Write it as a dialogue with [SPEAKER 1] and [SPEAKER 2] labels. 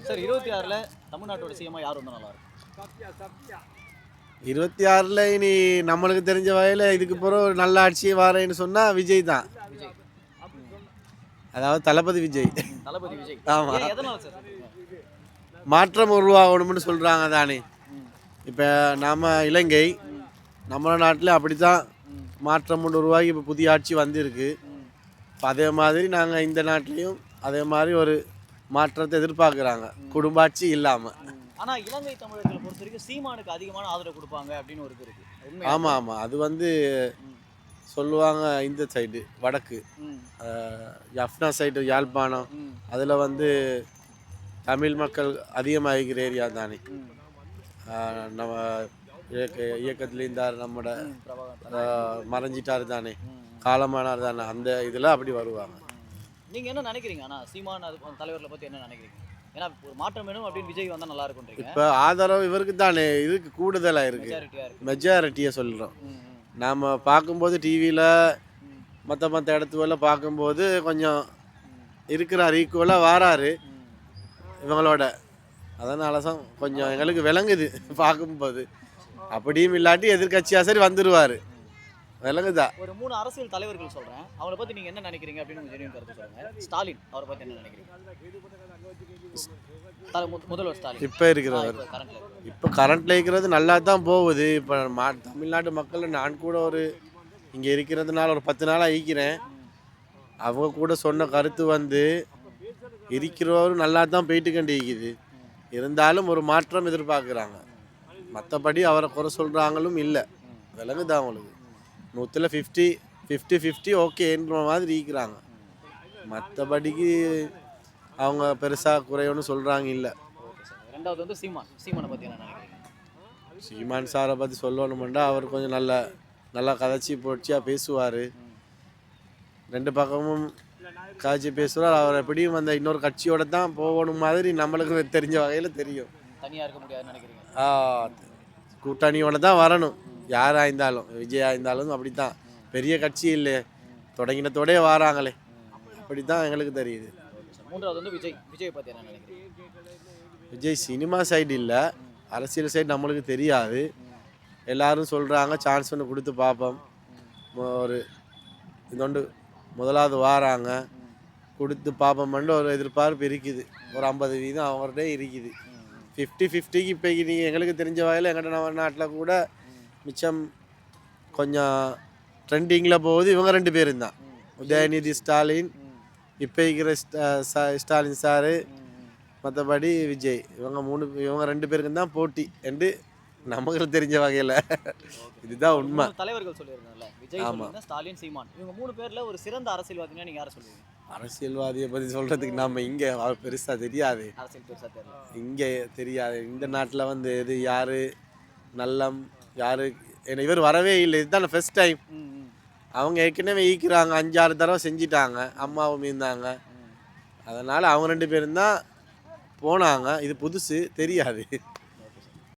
[SPEAKER 1] Sir 26ல தமிழ்நாட்டோட சிஎம்மா யார் வந்தா நல்லா இருக்கும்?
[SPEAKER 2] 26ல் இனி நம்மளுக்கு தெரிஞ்ச வகையில் இதுக்கு பிறகு ஒரு நல்ல ஆட்சி வாரேன்னு சொன்னால் விஜய் தான்.
[SPEAKER 1] விஜய்.
[SPEAKER 2] அதாவது தளபதி விஜய்.
[SPEAKER 1] தளபதி விஜய்.
[SPEAKER 2] ஆமாம்.
[SPEAKER 1] ஏன் எதனால சார்?
[SPEAKER 2] மாற்றம் உருவாகணும்னு சொல்கிறாங்க தானே. இப்போ நாம் இலங்கை நம்ம நாட்டில் அப்படி தான் மாற்றம் ஒன்று உருவாகி இப்போ புதிய ஆட்சி வந்திருக்கு. இப்போ அதே மாதிரி நாங்கள் இந்த நாட்டிலையும் அதே மாதிரி ஒரு மாற்றத்தை எதிர்பார்க்குறாங்க, குடும்பாட்சி இல்லாமல்.
[SPEAKER 1] ஆனால் இலங்கை தமிழர்களை பொறுத்த வரைக்கும் சீமானுக்கு அதிகமான ஆதரவு கொடுப்பாங்க அப்படின்னு ஒரு இது இருக்குது.
[SPEAKER 2] ஆமாம் ஆமாம், அது வந்து சொல்லுவாங்க இந்த சைடு வடக்கு ஜஃப்னா சைடு யாழ்ப்பாணம் அதில் வந்து தமிழ் மக்கள் அதிகமாக இருக்கிற ஏரியா தானே. நம்ம இயக்கத்தில் இருந்தார் நம்மட மறைஞ்சிட்டார் தானே, காலமானார் தானே, அந்த இதில் அப்படி வருவாங்க.
[SPEAKER 1] நீங்கள் என்ன நினைக்கிறீங்க? ஆனால் சீமான் அது தலைவர்களை பற்றி என்ன நினைக்கிறீங்க? ஏன்னா ஒரு மாற்றம் வேணும் அப்படின்னு விஜய் வந்தால் நல்லா இருக்கும்ன்றீங்க.
[SPEAKER 2] இப்போ ஆதரவு இவருக்கு தானே, இதுக்கு கூடுதலாக இருக்குது, மெஜாரிட்டியை சொல்கிறோம். நாம் பார்க்கும்போது டிவியில் மற்ற இடத்துல பார்க்கும்போது கொஞ்சம் இருக்கிறார், ஈக்குவலாக வாராரு இவங்களோட. அதனால தான் கொஞ்சம் எங்களுக்கு விளங்குது பார்க்கும்போது. அப்படியும் இல்லாட்டி எதிர்கட்சியாக சரி வந்துடுவார், விளங்குதா.
[SPEAKER 1] ஒரு 3 அரசியல் தலைவர்கள் சொல்கிறேன், அவரை பற்றி நீங்கள் என்ன நினைக்கிறீங்க அப்படின்னு உங்கள் ஜெனியூன் கருத்து சொல்லுங்கள். ஸ்டாலின் அவரை பற்றி என்ன நினைக்கிறீங்க? முதல்வர் ஸ்டாலின்
[SPEAKER 2] இப்போ இருக்கிறவர், இப்போ கரண்ட்டில் இருக்கிறது நல்லா தான் போகுது. இப்போ தமிழ்நாட்டு மக்கள் நான் கூட ஒரு இங்கே இருக்கிறதுனால ஒரு 10 நாளாக ஈக்கிறேன். அவங்க கூட சொன்ன கருத்து வந்து இருக்கிறவரும் நல்லா தான் போயிட்டு கண்டு ஈக்குது. இருந்தாலும் ஒரு மாற்றம் எதிர்பார்க்குறாங்க. மற்றபடி அவரை குறை சொல்கிறாங்களும் இல்லை, விலங்குதான் அவங்களுக்கு. 100ல் 50 ஓகேன்ற மாதிரி ஈக்கிறாங்க. மற்றபடிக்கு அவங்க பெருசாக குறையோன்னு சொல்கிறாங்க இல்லை.
[SPEAKER 1] ரெண்டாவது வந்து சீமானை பற்றி என்ன நினைக்கிறீங்க?
[SPEAKER 2] சீமான் சாரை பற்றி சொல்லணுமெண்டா அவர் கொஞ்சம் நல்லா கதைச்சி போச்சியாக பேசுவார். 2 பக்கமும் காய்ச்சி பேசுவார். அவர் எப்படியும் அந்த இன்னொரு கட்சியோட தான் போகணும் மாதிரி நம்மளுக்கு தெரிஞ்ச வகையில் தெரியும்.
[SPEAKER 1] தனியாக இருக்க முடியாதுன்னு நினைக்கிறீங்க?
[SPEAKER 2] கூட்டணியோட தான் வரணும், யாராக இருந்தாலும். விஜயாக இருந்தாலும் அப்படி தான், பெரிய கட்சி இல்லை, தொடங்கினத்தோடே வராங்களே, அப்படி தான் எங்களுக்கு தெரியுது.
[SPEAKER 1] மூன்றாவது வந்து விஜய் பற்றி என்ன நினைக்கிறீங்க?
[SPEAKER 2] விஜய் சினிமா சைடு இல்லை, அரசியல் சைடு நம்மளுக்கு தெரியாது. எல்லாரும் சொல்கிறாங்க சான்ஸ் ஒன்று கொடுத்து பார்ப்போம், ஒரு இதொண்டு முதலாவது வாராங்க கொடுத்து பார்ப்போம்னு ஒரு எதிர்பார்ப்பு இருக்குது. ஒரு 50% அவங்கள்ட்ட இருக்குது. 50-50க்கு இப்போ நீங்கள் எங்களுக்கு தெரிஞ்ச வகையில் எங்கள்கிட்ட நம்ம நாட்டில் கூட மிச்சம் கொஞ்சம் ட்ரெண்டிங்கில் போகுது இவங்க 2 பேரும் தான். உதயநிதி ஸ்டாலின், இப்போ இருக்கிற ஸ்டாலின் சாரு, மற்றபடி விஜய், இவங்க 2 பேருக்கும் தான் போட்டி என்று நமக்கு தெரிஞ்ச வகையில். இதுதான் உண்மை.
[SPEAKER 1] தலைவர்கள் சொல்லியிருந்தாங்கல்ல, விஜய், ஸ்டாலின், சீமான், இவங்க 3 பேரில் ஒரு சிறந்த அரசியல்வாதினா நீங்கள் யாரை சொல்லுவீங்க?
[SPEAKER 2] அரசியல்வாதியை பற்றி சொல்கிறதுக்கு நம்ம இங்கே பெருசாக தெரியாது,
[SPEAKER 1] அரசியல் பெருசாக தெரியல,
[SPEAKER 2] இங்கே தெரியாது. இந்த நாட்டில் வந்து எது யார் நல்லம் யார் ஏன்னா இவர் வரவே இல்லை, இதுதான் ஃபர்ஸ்ட் டைம். அவங்க ஏற்கனவே ஈக்கிறாங்க, 5-6 தடவை செஞ்சிட்டாங்க, அம்மாவும் இருந்தாங்க. அதனால் அவங்க 2 பேரும் தான் போனாங்க. இது புதுசு தெரியாது.